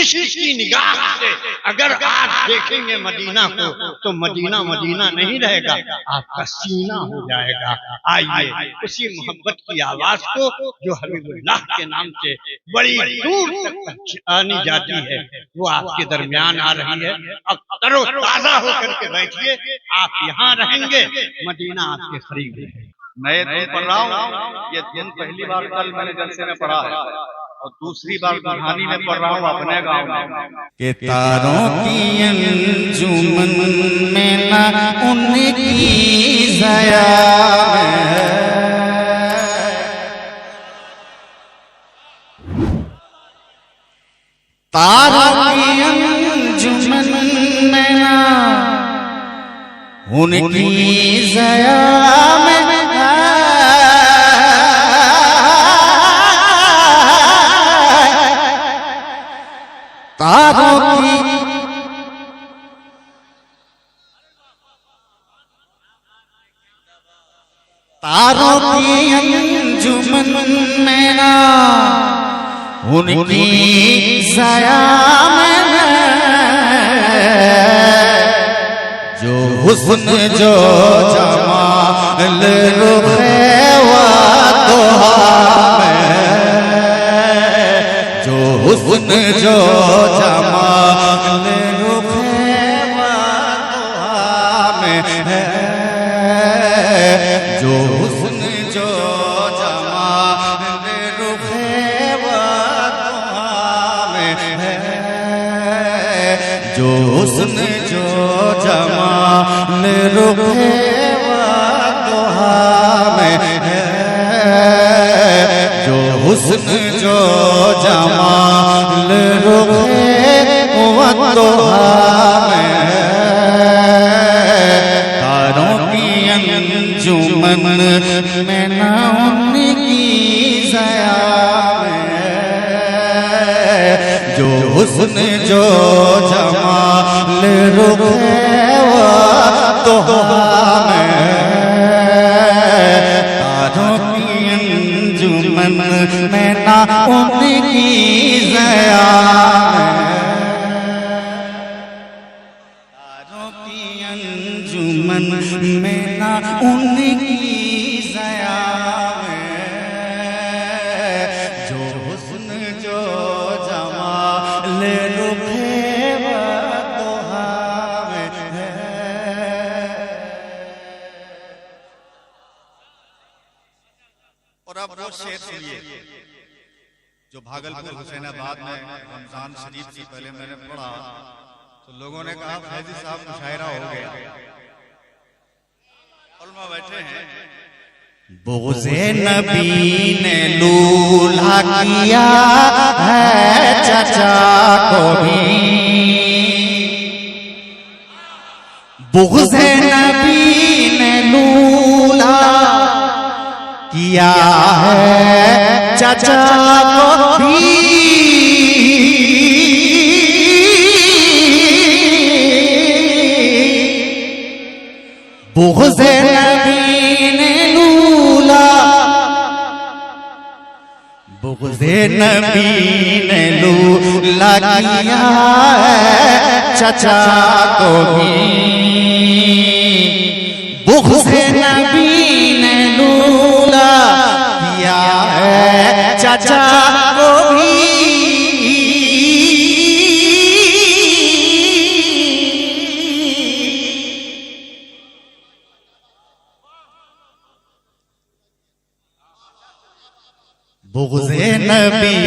इश्क की निगाह से अगर आज देखेंगे मदीना को तो मदीना मदीना नहीं रहेगा, आपका सीना हो जाएगा। आइए उसी मोहब्बत की आवाज को जो हबीबुल्लाह के नाम से बड़ी दूर तक आनी जाती है वो आपके दरमियान आ रही है। अब तरो ताजा होकर के बैठिए, आप यहाँ रहेंगे, मदीना आपके करीब है। मैं धुन पढ़ रहा हूँ, ये धुन पहली बार कल मैंने जलसे में पढ़ा है और दूसरी बार कहानी में पढ़ रहा हूँ अपने गाँव में। के तारों की अंजुमन में ना उनकी ज़या तारों की अंजुमन में ना उनकी ज़या में तारों की अंजुमन में ना उनकी ज़या में जो हुस्न जो जमाल रुखे जो हुस्न जो जमाल रुखे जो हुस्न जो जमाल रुखे जो हुस्न जो जमाल रुखे जो हुस्न जो जमाल रुखे तारों की अंजुमन में ना उनकी ज़या जो हुस्न जो जमाल रुखे तारों की अंजुमन में ना उनकी ज़या तारों की अंजुमन में ना उनकी ज़या जो हुस्न जो जमाल रुखे और अब वो शेर सुनिए जो भागलपुर हुसैनाबाद में रमजान शरीफ से पहले मैंने पढ़ा तो लोगों ने कहा फैजी साहब मुशायरा हो गया। उलमा बैठे हैं। बुग़्ज़े नबी ने लूल्हा किया है चाचा को भी, बुग़्ज़े नबी ने लूल्हा किया है चाचा को भी, बुग़्ज़े नबी ने लूला, बुग़्ज़े नबी ने लूला किया है चाचा को भी, बुग़्ज़े नबी ने लूला किया है चाचा को भी, बुग़्ज़े नबी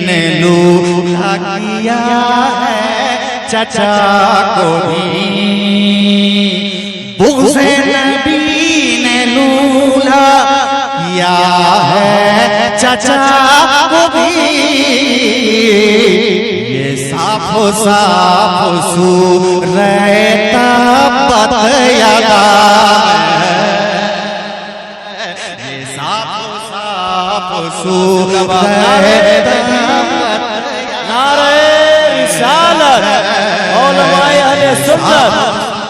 ने लूल्हा किया है चाचा को भी, बुग़्ज़े नबी ने लूल्हा किया है चाचा को भी, ये साफ़ साफ़ सूरता बतयागा, ये साफ़ साफ़ सूरता नारे रिसालत उलमाए अहले सुन्नत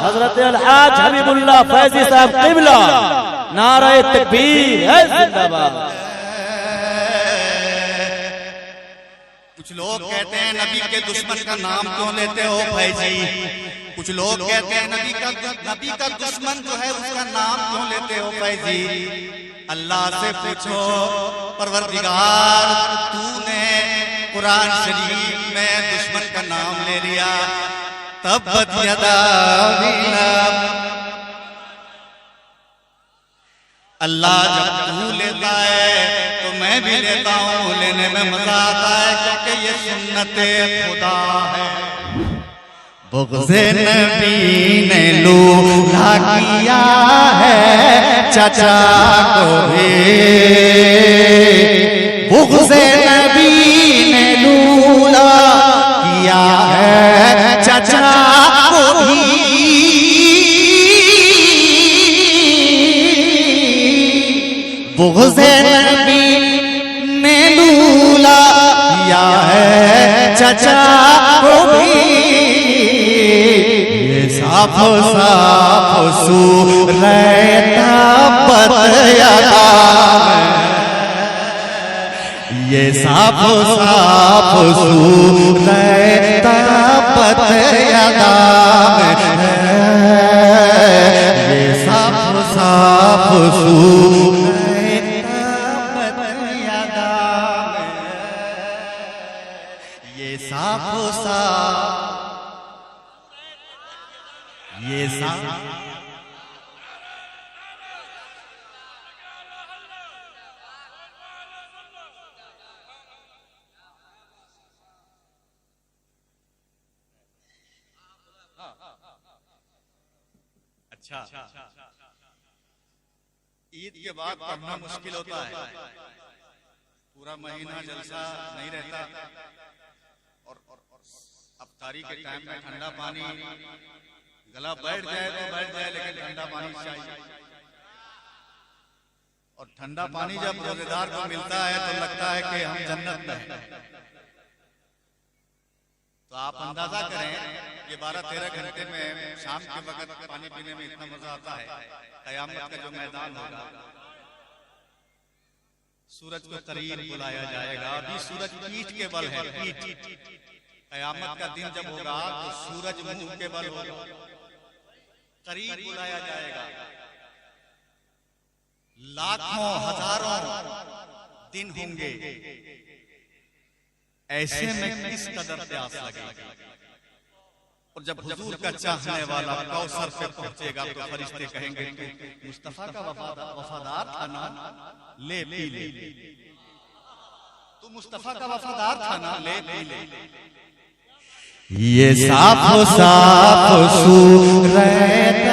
हज़रत अलहाज हबीबुल्लाह फैज़ी साहब क़िबला, नारे तकबीर है जिंदाबाद। कुछ लोग कहते हैं नबी के दुश्मन का नाम क्यों लेते हो फैजी? कुछ लोग कहते हैं नबी का दुश्मन जो है उसका नाम क्यों लेते हो फैजी? अल्लाह से पूछो परवरदिगार, तूने कुरान शरीफ में दुश्मन का नाम ले लिया, तब्बत यदा अल्लाह जब तू लेता है तो मैं भी लेता हूँ, लेने में मजा आता है क्योंकि ये सुन्नते खुदा है। बुग़्ज़े नबी ने लूला किया है चाचा को भी, बुग़्ज़े नबी ने लूला किया है चाचा को भी, बुग़्ज़े नबी ने लूला किया है चाचा को भी। ये साफ साफ सूरत बतयादा में, ये साफ साफ सूरत बतयादा में, ये साफ साफ सूरत ये साफ अच्छा ईद के बाद पढ़ना मुश्किल होता है, पूरा महीना जलसा नहीं रहता, और अफ्तारी के टाइम में ठंडा पानी, गला बैठ जाए तो बैठ जाए लेकिन ठंडा पानी चाहिए, और ठंडा पानी जब रोजेदार को मिलता है तो लगता है कि हम जन्नत में हैं। तो आप अंदाजा करें ये 12-13 घंटे में शाम के वक्त पानी पीने में इतना मजा आता है। कयामत का जो मैदान होगा, सूरज को करीब बुलाया जाएगा, अभी सूरज पीठ के बल है, पीठ। कयामत का दिन जब होगा तो सूरज मुंह के बल होगा, करीब बुलाया जाएगा। लाखों हजारों दिन होंगे, ऐसे में किस कदर प्यास लगेगी। और जब हुजूर का चाहने वाला कौसर पे पहुंचेगा तो फरिश्ते कहेंगे तू मुस्तफा का वफादार था ना, ले पी ले, तू मुस्तफा का वफादार था ना, ले पी ले। ये साफ साफ सूरत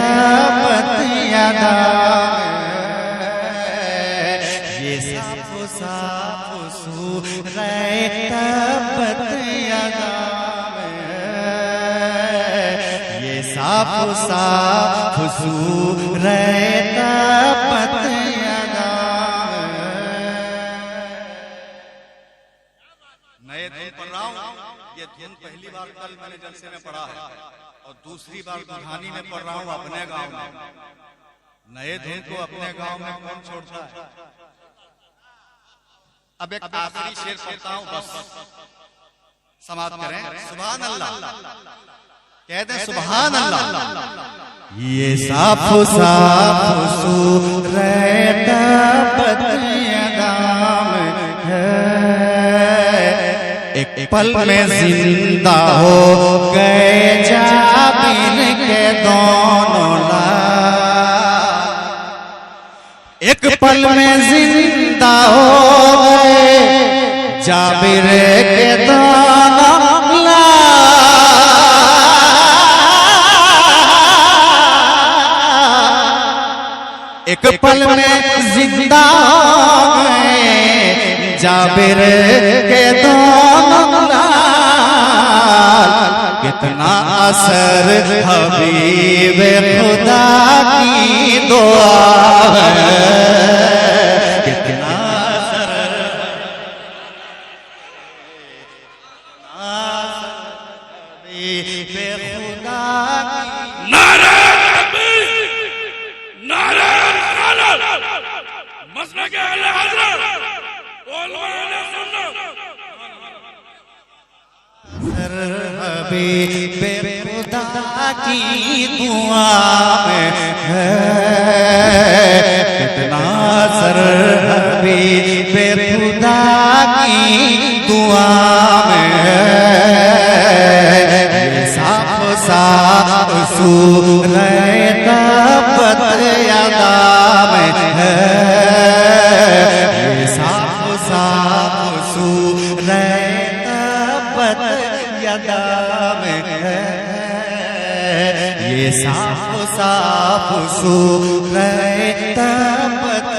बतयादा, ये साफ साफ सूरत बतयादा, ये साफ साफ सूरत बतयादा। नए धुन पढ़ रहा हूं, ये धुन पहली बार कल मैंने जलसे में पढ़ा है और दूसरी बार कहानी में पढ़ रहा हूं अपने गांव में। नए धुन को अपने गांव में कौन छोड़ता है? अब एक आखिरी शेर पढ़ता हूं, बस समाप्त करें। सुभान अल्लाह कह दे, सुभान अल्लाह। ये साफ साफ सूरत बतयादा है, एक पल में जिंदा हो गए जाबिर के दोनों लाल, एक पल में जिंदा हो गए जाबिर के दोनों लाल, एक पल में जिंदा हो गए जाबिर के दोनों लाल। कितना असर हबीब खुदा की दुआ है, कितना असर हबीब खुदा की। नारे तकबीर, नारे रिसालत, मसलक अहले हज़रत, हबीब खुदा की दुआ में है, कितना असर हबीब खुदा की दुआ में है। ये साफ साफ सूरह तब्बत यदा में है, ये साफ साफ सूरह तब्बत यदा में है, ये साफ साफ सूरह तब्बत